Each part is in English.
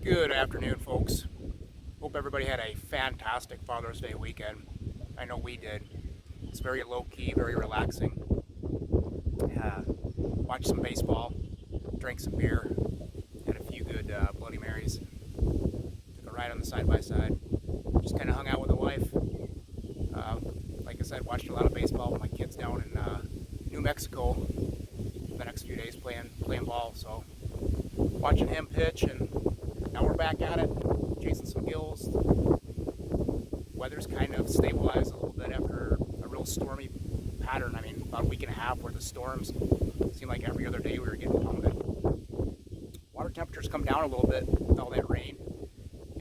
Good afternoon, folks. Hope everybody had a fantastic Father's Day weekend. I know we did. It's very low-key, very relaxing. Watched some baseball, drank some beer, had a few good Bloody Marys, took a ride on the side-by-side, just kind of hung out with the wife. Like I said, watched a lot of baseball with my kids down in New Mexico for the next few days playing ball. So watching him pitch, and now we're back at it, chasing some gills. Weather's kind of stabilized a little bit after a real stormy pattern. I mean, about a week and a half worth of storms. Seemed like every other day we were getting pounded. Water temperatures come down a little bit with all that rain,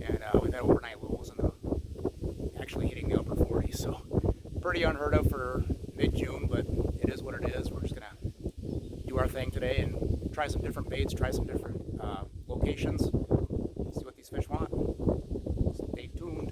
and we've had overnight lows and actually hitting the upper 40s. So pretty unheard of for mid-June, but it is what it is. We're just gonna do our thing today and try some different baits, try some different locations, see what these fish want. Stay tuned.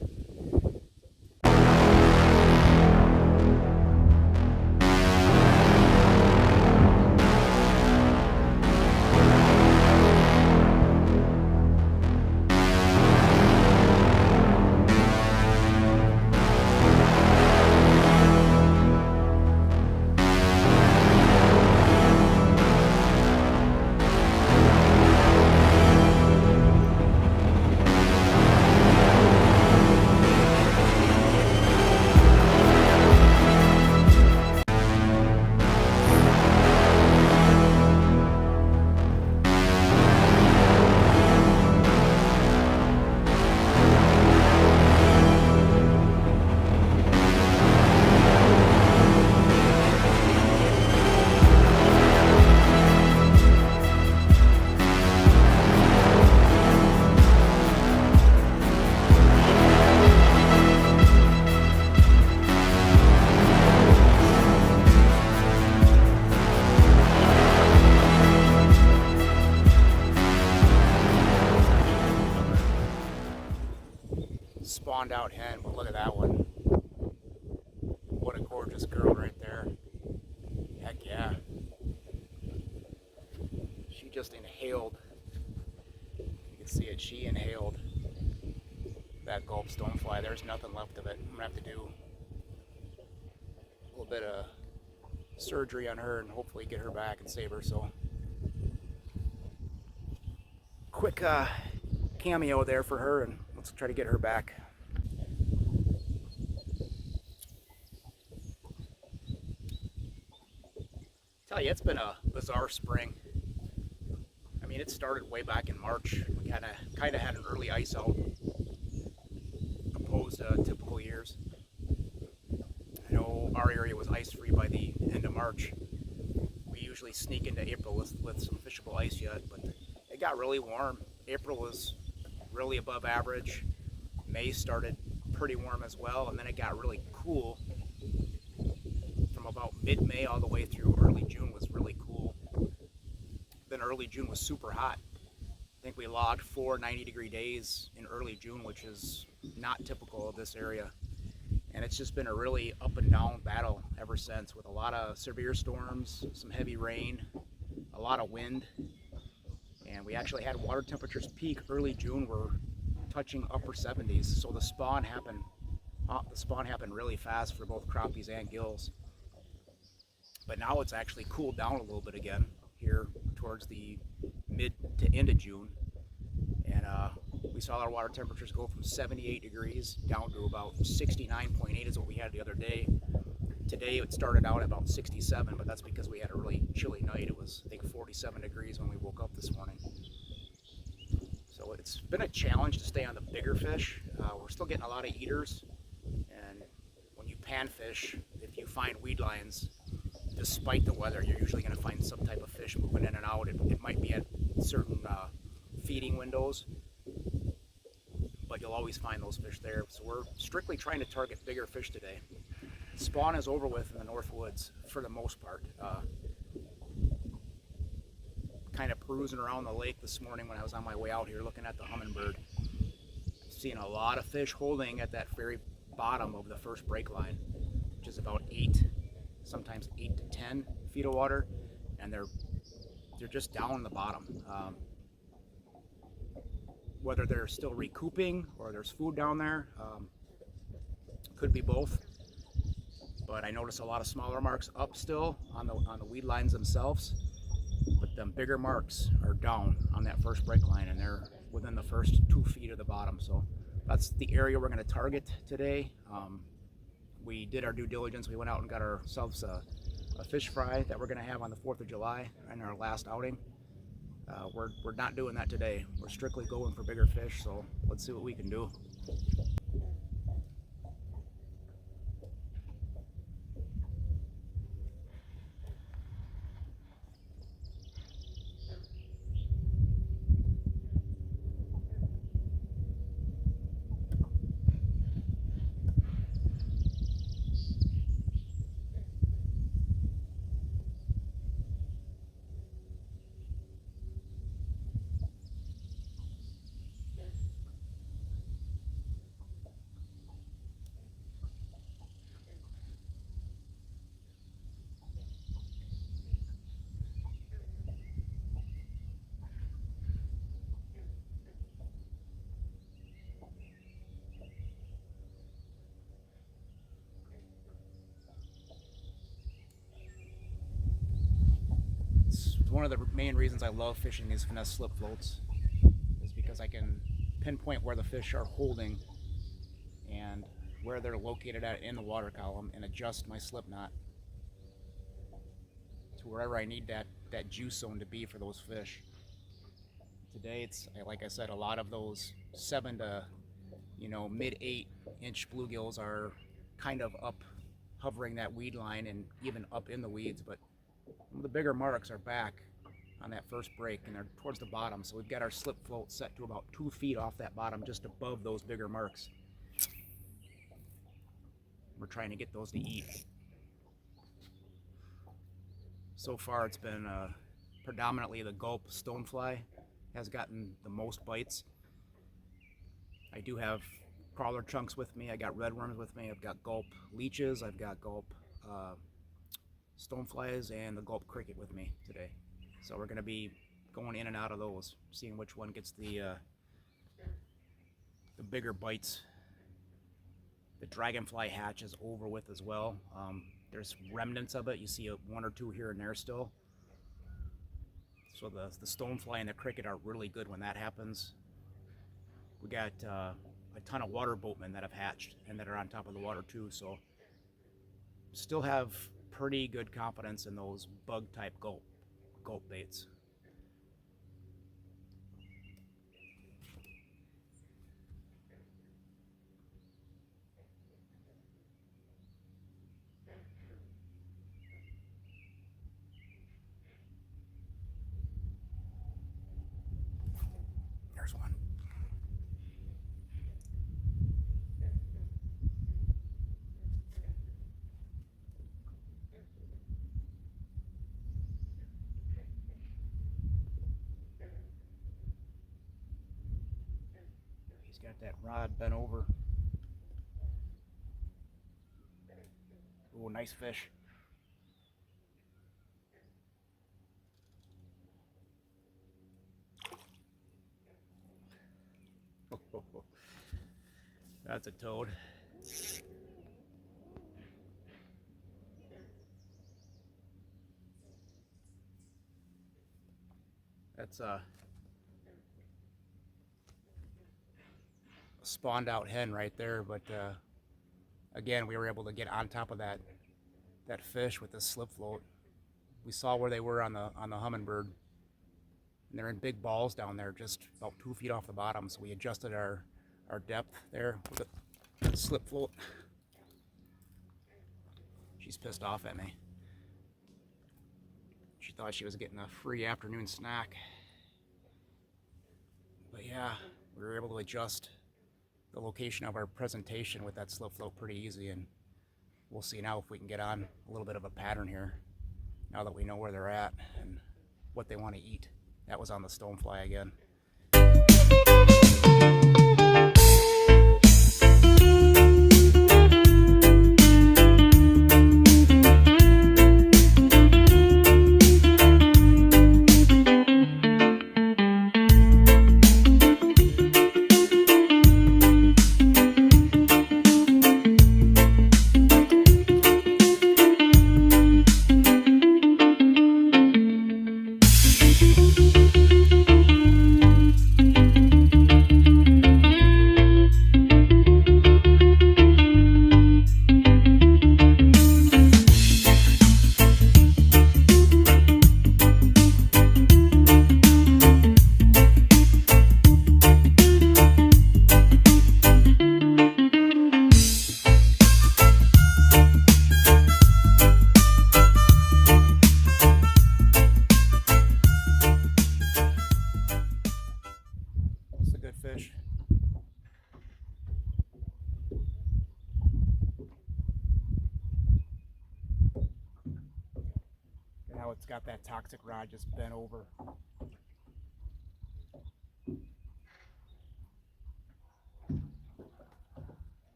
Spawned out hen, but look at that one. What a gorgeous girl right there. Heck yeah. She just inhaled. You can see it, she inhaled that gulp stonefly. There's nothing left of it. I'm gonna have to do a little bit of surgery on her and hopefully get her back and save her. So quick cameo there for her, and let's try to get her back. Tell you, it's been a bizarre spring. I mean, it started way back in March. We kind of had an early ice out, opposed to typical years. I know our area was ice free by the end of March. We usually sneak into April with some fishable ice yet, but it got really warm. April was really above average. May started pretty warm as well, and then it got really cool. From about mid-May all the way through early June was really cool. Then early June was super hot. I think we logged 4 90-degree days in early June, which is not typical of this area. And it's just been a really up and down battle ever since, with a lot of severe storms, some heavy rain, a lot of wind. And we actually had water temperatures peak early June. We're touching upper 70s. So the spawn happened really fast for both crappies and gills. But now it's actually cooled down a little bit again here towards the mid to end of June. And we saw our water temperatures go from 78 degrees down to about 69.8 is what we had the other day. Today it started out at about 67, but that's because we had a really chilly night. It was, I think, 47 degrees when we woke up this morning. So it's been a challenge to stay on the bigger fish. We're still getting a lot of eaters. And when you panfish, if you find weed lines, despite the weather, you're usually going to find some type of fish moving in and out. It might be at certain feeding windows, but you'll always find those fish there. So we're strictly trying to target bigger fish today. Spawn is over with in the North Woods for the most part. Kind of perusing around the lake this morning when I was on my way out here looking at the hummingbird. Seeing a lot of fish holding at that very bottom of the first break line, which is about 8, sometimes 8 to 10 feet of water, and they're just down the bottom. whether they're still recouping or there's food down there. Could be both. But I notice a lot of smaller marks up still on the weed lines themselves. But them bigger marks are down on that first break line, and they're within the first 2 feet of the bottom. So that's the area we're going to target today. We did our due diligence. We went out and got ourselves a fish fry that we're going to have on the 4th of July in our last outing. We're not doing that today. We're strictly going for bigger fish, so let's see what we can do. One of the main reasons I love fishing these finesse slip floats is because I can pinpoint where the fish are holding and where they're located at in the water column and adjust my slip knot to wherever I need that juice zone to be for those fish. Today it's, like I said, a lot of those 7 to mid 8-inch bluegills are kind of up hovering that weed line and even up in the weeds, but the bigger marks are back on that first break and they're towards the bottom, so we've got our slip float set to about 2 feet off that bottom, just above those bigger marks. We're trying to get those to eat. So far it's been predominantly the gulp stonefly has gotten the most bites. I do have crawler chunks with me, I got redworms with me, I've got gulp leeches, I've got gulp stoneflies, and the gulp cricket with me today. So we're going to be going in and out of those, seeing which one gets the bigger bites. The dragonfly hatch is over with as well. There's remnants of it. You see 1 or 2 here and there still. So the stonefly and the cricket are really good when that happens. We got a ton of water boatmen that have hatched and that are on top of the water too. So still have pretty good confidence in those bug type gulp baits. There's one. Got that rod bent over. Oh, nice fish. That's a toad. That's a spawned out hen right there, but again, we were able to get on top of that fish with this slip float. We saw where they were on the hummingbird, and they're in big balls down there, just about 2 feet off the bottom. So we adjusted our depth there with the slip float. She's pissed off at me. She thought she was getting a free afternoon snack. But yeah, we were able to adjust the location of our presentation with that slip float pretty easy, and we'll see now if we can get on a little bit of a pattern here now that we know where they're at and what they want to eat. That was on the stonefly again. got that toxic rod just bent over.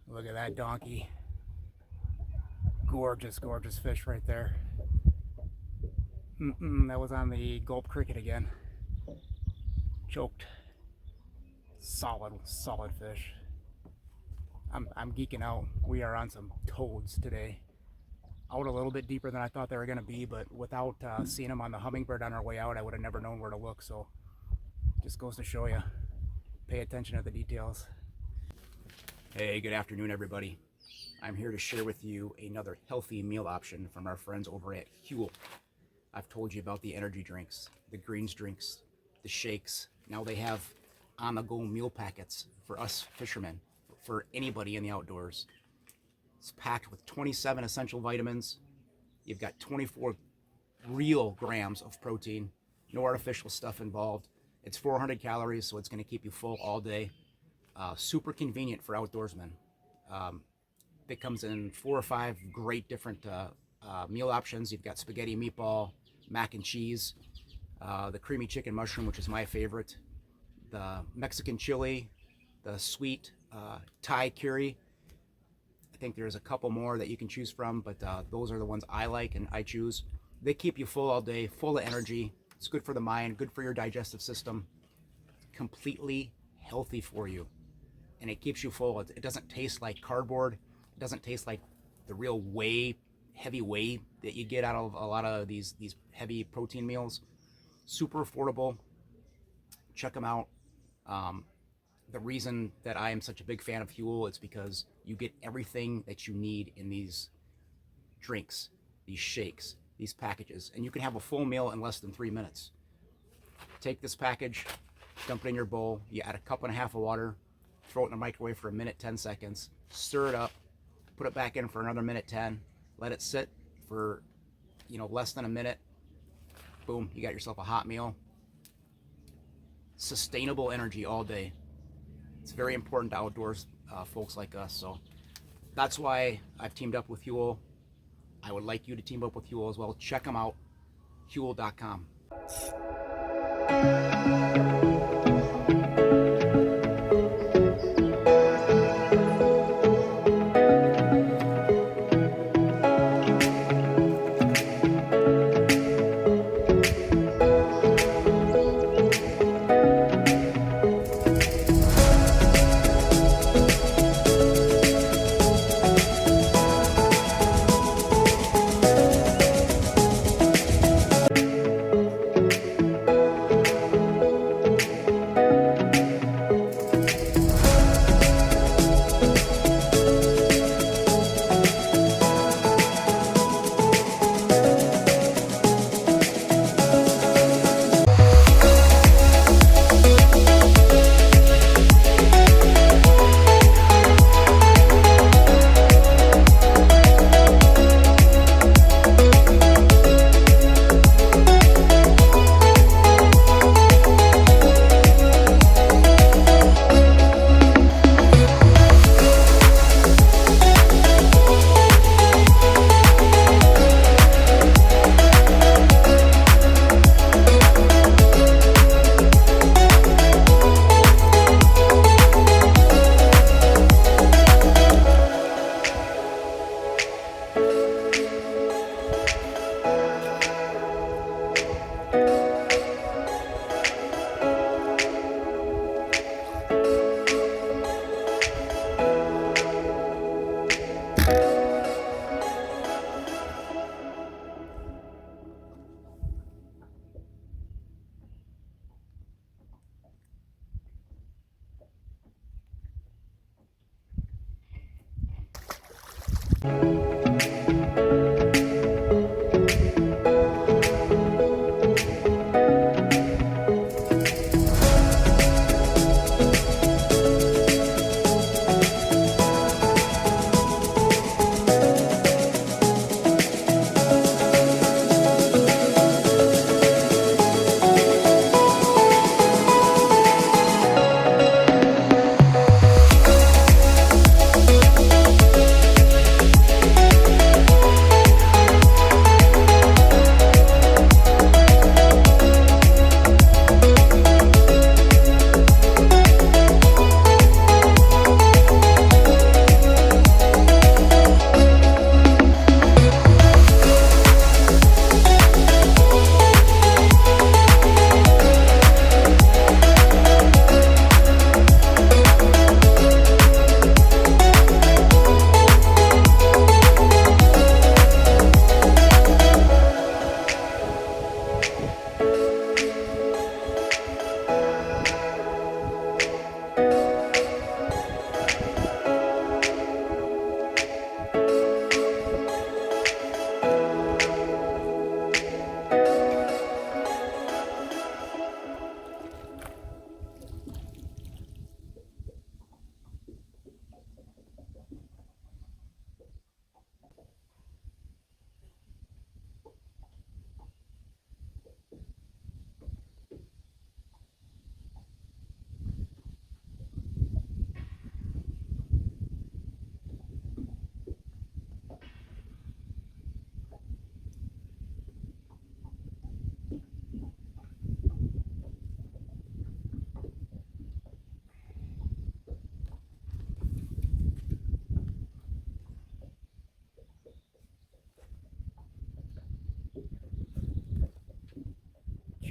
Look at that donkey. Gorgeous, gorgeous fish right there. That was on the gulp cricket again. Choked. Solid, solid fish. I'm geeking out. We are on some toads today. Out a little bit deeper than I thought they were going to be, but without seeing them on the hummingbird on our way out, I would have never known where to look. So just goes to show you, pay attention to the details. Hey, good afternoon, everybody. I'm here to share with you another healthy meal option from our friends over at Huel. I've told you about the energy drinks, the greens drinks, the shakes. Now they have on-the-go meal packets for us fishermen, for anybody in the outdoors. It's packed with 27 essential vitamins. You've got 24 real grams of protein, no artificial stuff involved. It's 400 calories, so it's going to keep you full all day. Super convenient for outdoorsmen. It comes in 4 or 5 great different meal options. You've got spaghetti meatball, mac and cheese, the creamy chicken mushroom, which is my favorite, the Mexican chili, the sweet Thai curry. I think there's a couple more that you can choose from, but those are the ones I like and I choose. They keep you full all day, full of energy. It's good for the mind, good for your digestive system. Completely healthy for you. And it keeps you full. It doesn't taste like cardboard. It doesn't taste like the real heavy whey that you get out of a lot of these heavy protein meals. Super affordable. Check them out. The reason that I am such a big fan of Huel is because you get everything that you need in these drinks, these shakes, these packages, and you can have a full meal in less than 3 minutes. Take this package, dump it in your bowl, you add a cup and a half of water, throw it in the microwave for 1-10 seconds, stir it up, put it back in for another 1-10, let it sit for less than a minute. Boom, you got yourself a hot meal. Sustainable energy all day. It's very important to outdoors folks like us, so that's why I've teamed up with Huel. I would like you to team up with Huel as well. Check them out, huel.com.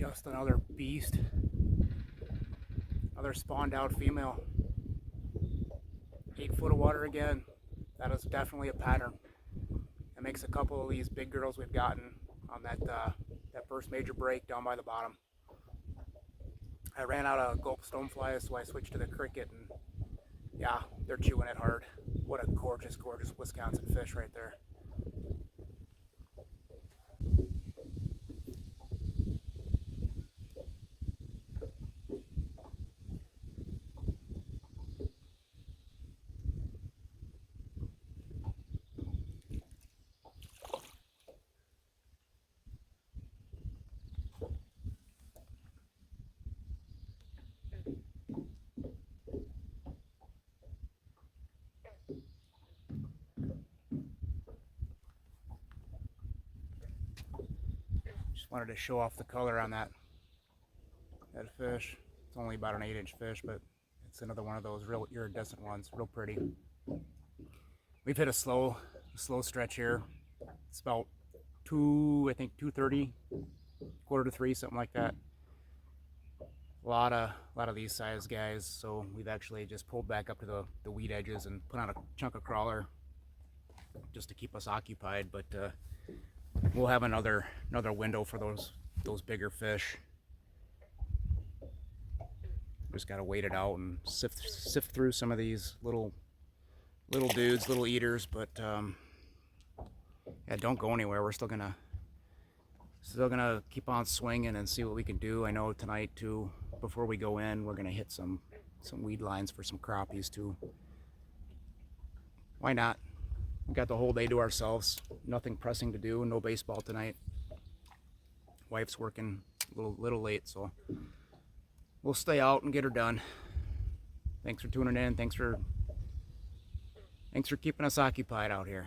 Just another beast. Another spawned out female. 8 foot of water again. That is definitely a pattern. It makes a couple of these big girls we've gotten on that first major break down by the bottom. I ran out of gulp stoneflies, so I switched to the cricket, and yeah, they're chewing it hard. What a gorgeous, gorgeous Wisconsin fish right there. Just wanted to show off the color on that fish. It's only about an 8-inch fish, but it's another one of those real iridescent ones, real pretty. We've hit a slow stretch here. It's about 2:30, 2:45, something like that. A lot of these size guys, so we've actually just pulled back up to the weed edges and put on a chunk of crawler just to keep us occupied. But we'll have another window for those bigger fish. Just gotta wait it out and sift through some of these little dudes, little eaters. But yeah, don't go anywhere. We're still gonna keep on swinging and see what we can do. I know tonight too, before we go in, we're gonna hit some weed lines for some crappies too. Why not? We got the whole day to ourselves. Nothing pressing to do. No baseball tonight. Wife's working a little late, so we'll stay out and get her done. Thanks for tuning in. Thanks for keeping us occupied out here.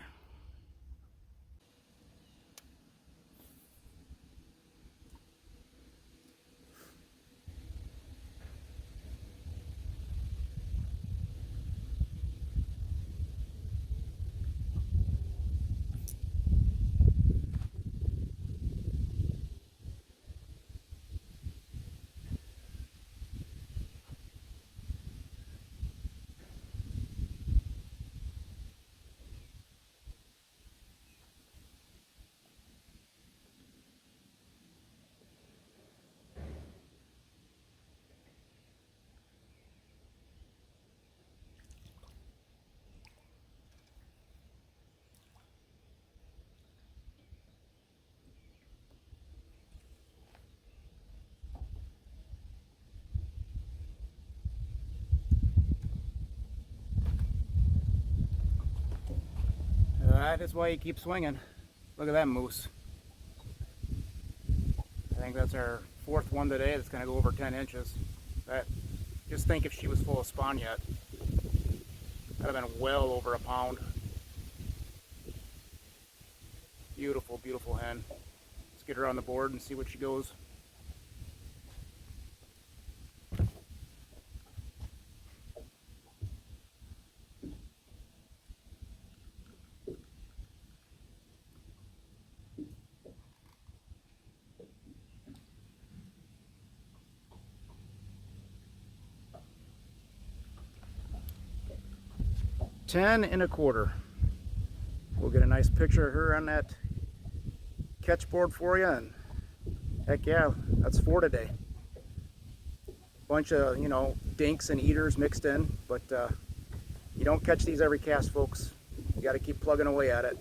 That is why you keep swinging. Look at that moose. I think that's our 4th one today that's going to go over 10 inches. Just think if she was full of spawn yet. That would have been well over a pound. Beautiful, beautiful hen. Let's get her on the board and see what she goes. $10.25. We'll get a nice picture of her on that catch board for you, and heck yeah, that's 4 today. Bunch of, dinks and eaters mixed in, but you don't catch these every cast, folks. You got to keep plugging away at it.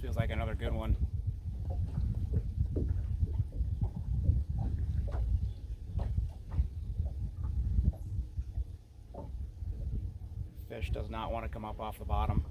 feels like another good one. Fish does not want to come up off the bottom.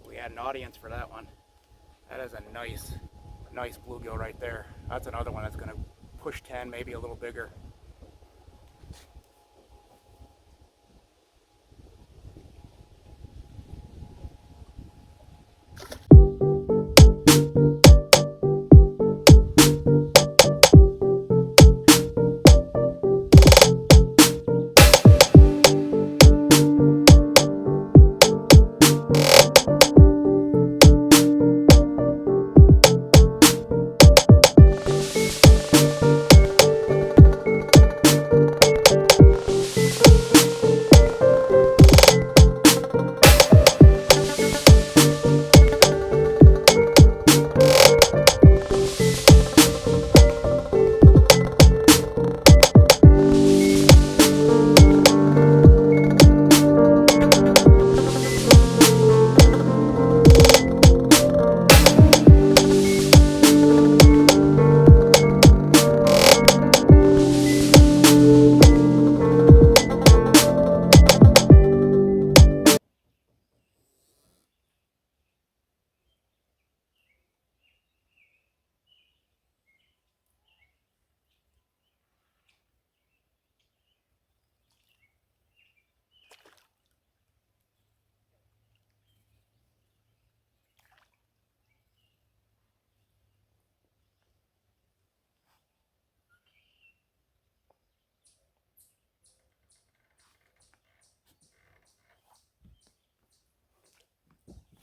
We had an audience for that one. That is a nice bluegill right there. That's another one that's going to push 10, maybe a little bigger.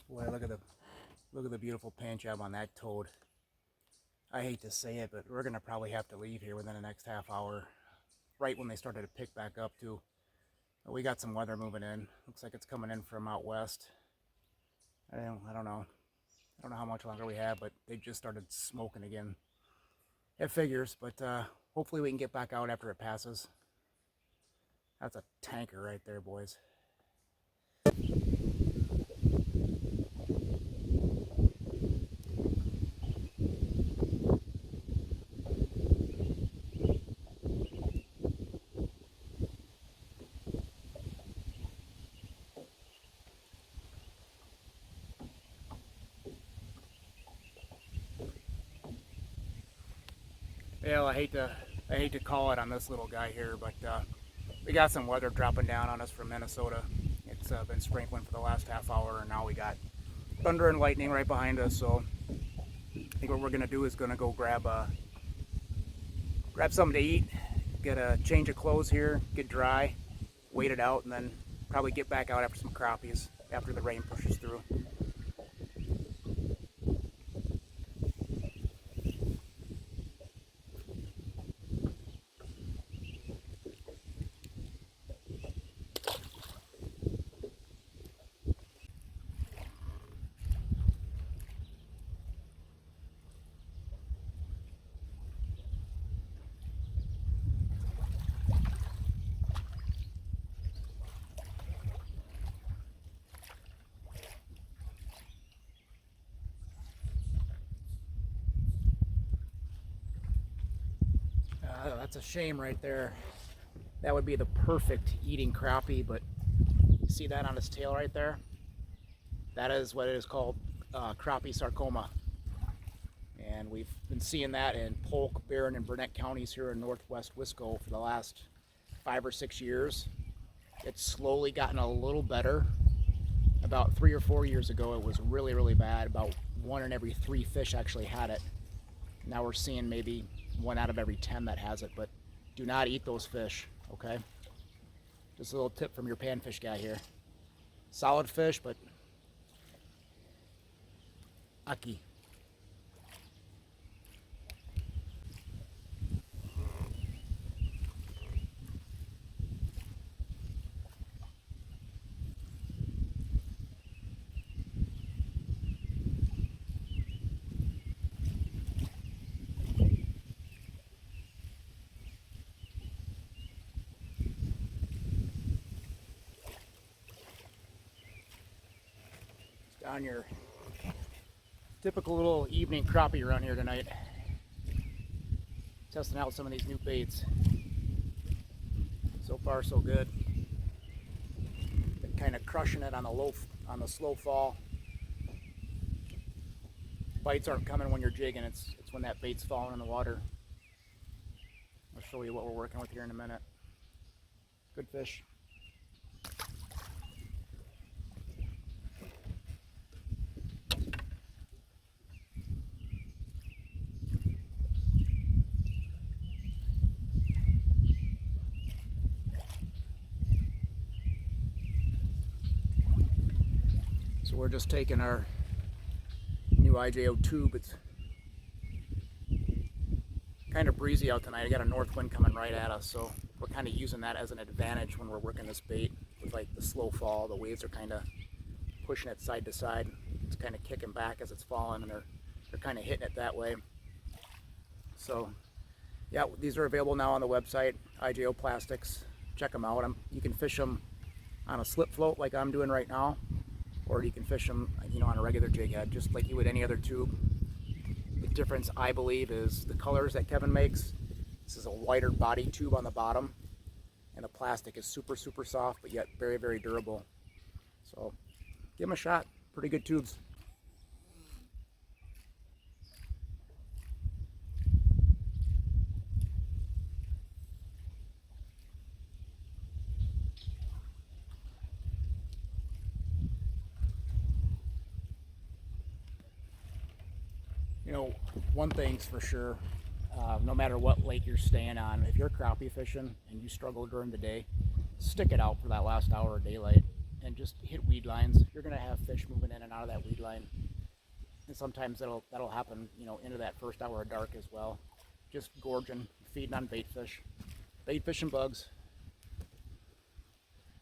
Boy, look at the beautiful paint job on that toad. I hate to say it, but we're gonna probably have to leave here within the next half hour, right when they started to pick back up too. But we got some weather moving in. Looks like it's coming in from out west. I don't know how much longer we have, but they just started smoking again. It figures, but hopefully we can get back out after it passes. That's a tanker right there, boys. Well, I hate to call it on this little guy here, but we got some weather dropping down on us from Minnesota. It's been sprinkling for the last half hour, and now we got thunder and lightning right behind us. So I think what we're gonna do is gonna go grab something to eat, get a change of clothes here, get dry, wait it out, and then probably get back out after some crappies after the rain pushes through. That's a shame right there. That would be the perfect eating crappie, but you see that on his tail right there? That is what it is called, crappie sarcoma. And we've been seeing that in Polk, Barron, and Burnett counties here in northwest Wisco for the last 5 or 6 years. It's slowly gotten a little better. About 3 or 4 years ago, it was really, really bad. About 1 in every 3 fish actually had it. Now we're seeing maybe 1 out of every 10 that has it, but do not eat those fish, okay? Just a little tip from your panfish guy here. Solid fish, but aki. On your typical little evening crappie around here tonight. Testing out some of these new baits. So far so good. Been kind of crushing it on the slow fall. Bites aren't coming when you're jigging, it's when that bait's falling in the water. I'll show you what we're working with here in a minute. Good fish. So we're just taking our new IJO tube. It's kind of breezy out tonight. I got a north wind coming right at us, so we're kind of using that as an advantage when we're working this bait with like the slow fall. The waves are kind of pushing it side to side. It's kind of kicking back as it's falling, and they're kind of hitting it that way. So yeah, these are available now on the website, IJO Plastics. Check them out. You can fish them on a slip float like I'm doing right now, or you can fish them, on a regular jig head, just like you would any other tube. The difference, I believe, is the colors that Kevin makes. This is a wider body tube on the bottom, and the plastic is super, super soft, but yet very, very durable. So give them a shot. Pretty good tubes. One thing's for sure, no matter what lake you're staying on, if you're crappie fishing and you struggle during the day, stick it out for that last hour of daylight and just hit weed lines. You're going to have fish moving in and out of that weed line, and sometimes that'll happen into that first hour of dark as well. Just gorging, feeding on bait fish and bugs.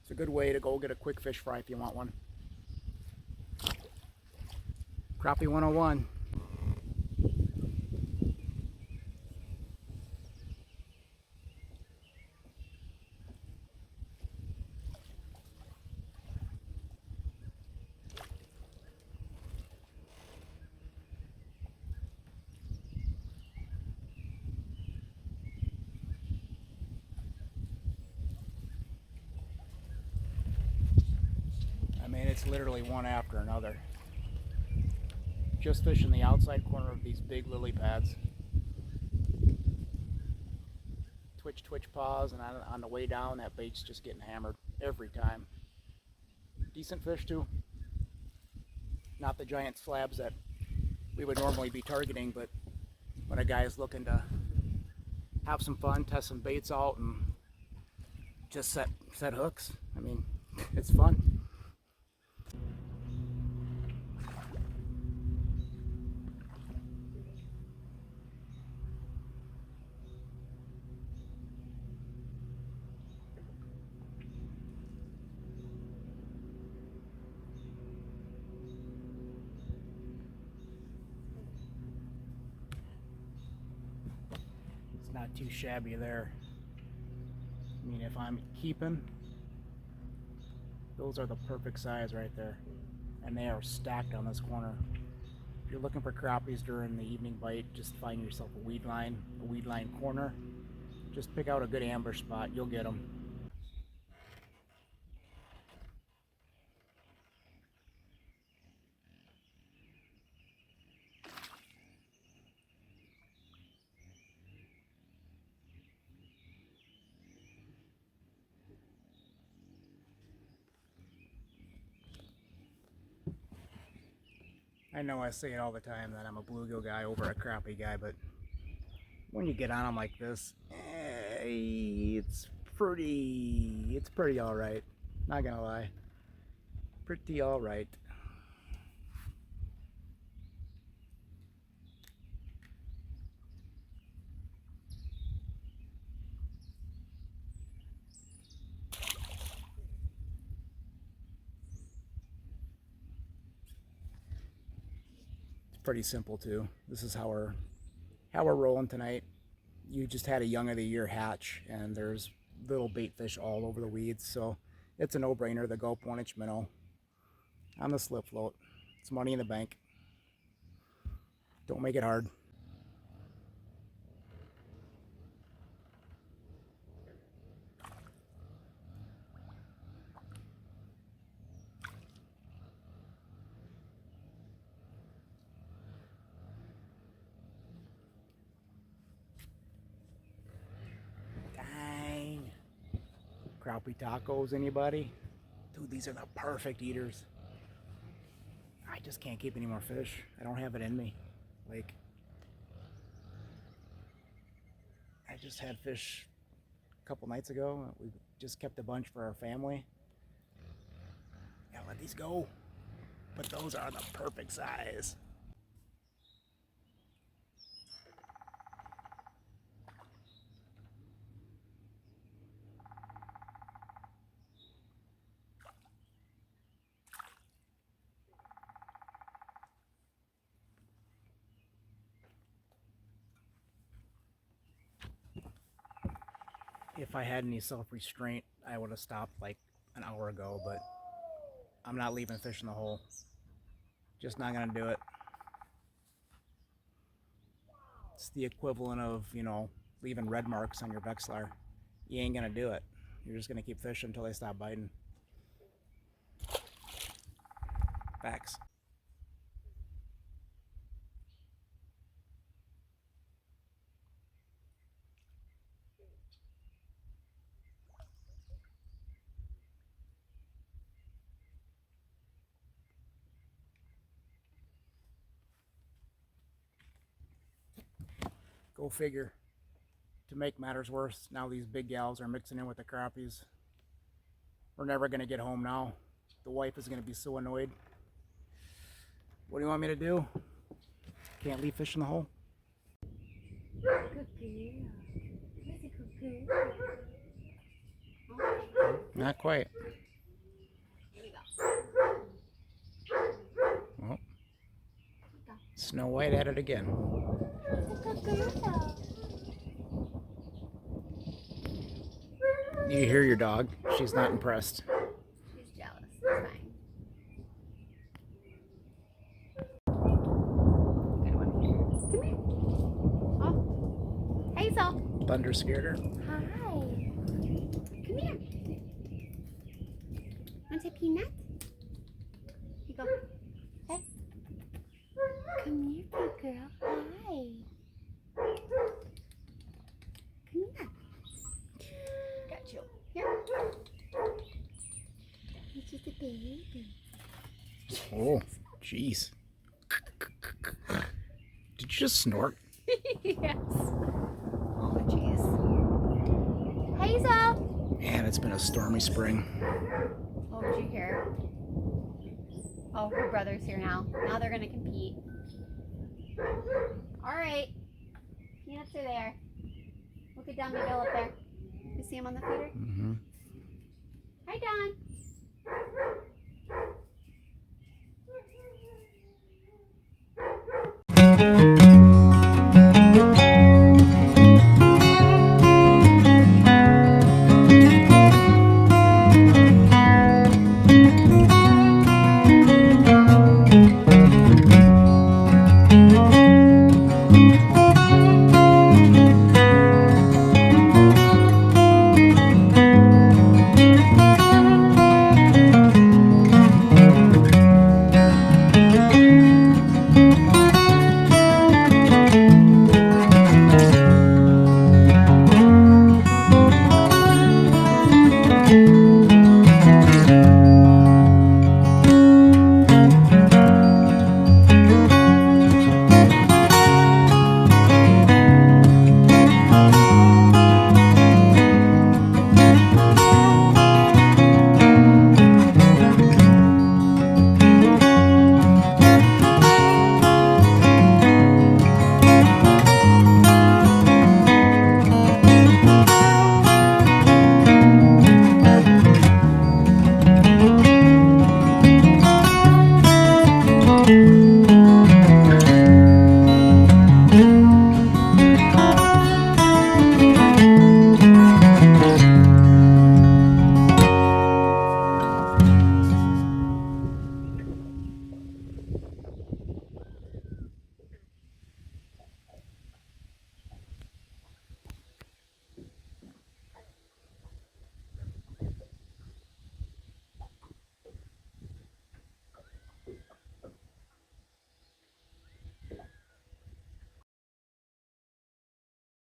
It's a good way to go get a quick fish fry if you want one. Crappie 101. It's literally one after another. Just fishing the outside corner of these big lily pads. Twitch, twitch, pause, and on the way down, that bait's just getting hammered every time. Decent fish too. Not the giant slabs that we would normally be targeting, but when a guy is looking to have some fun, test some baits out, and just set hooks, it's fun. Not too shabby there. If I'm keeping, those are the perfect size right there, and they are stacked on this corner. If you're looking for crappies during the evening bite, just find yourself a weed line corner. Just pick out a good ambush spot, you'll get them. I know I say it all the time that I'm a bluegill guy over a crappie guy, but when you get on them like this, it's pretty alright. Not gonna lie. Pretty alright. Pretty simple too. This is how we're rolling tonight. You just had a young of the year hatch, and there's little bait fish all over the weeds, so it's a no-brainer. The gulp 1-inch minnow on the slip float. It's money in the bank. Don't make it hard. Dang. Crappie tacos, anybody? Dude, these are the perfect eaters. I just can't keep any more fish. I don't have it in me. Like, I just had fish a couple nights ago. We just kept a bunch for our family. Gotta let these go. But those are the perfect size. If I had any self-restraint, I would have stopped like an hour ago, but I'm not leaving fish in the hole. Just not gonna do it. It's the equivalent of, you know, leaving red marks on your Vexlar. You ain't gonna do it. You're just gonna keep fishing until they stop biting. Facts. Go figure. To make matters worse, now these big gals are mixing in with the crappies. We're never gonna get home now. The wife is gonna be so annoyed. What do you want me to do? Can't leave fish in the hole? Not quite. Well, Snow White at it again. You hear your dog. She's not impressed. She's jealous. It's fine. Good one. Come here. Oh. Hazel. Thunder scared her. Hi. Come here. Want a peanut? Here you go. Hey. Come here, good girl. Hi. Come here. Got you. Here. It's just a baby. Oh, jeez. Did you just snort? Yes. Oh, jeez. Hazel! Man, it's been a stormy spring. Oh, did you hear? Oh, her brother's here now. Now they're gonna compete. Alright. Peanuts are there. Look at Don Miguel up there. You see him on the feeder? Mm-hmm. Hi, Don.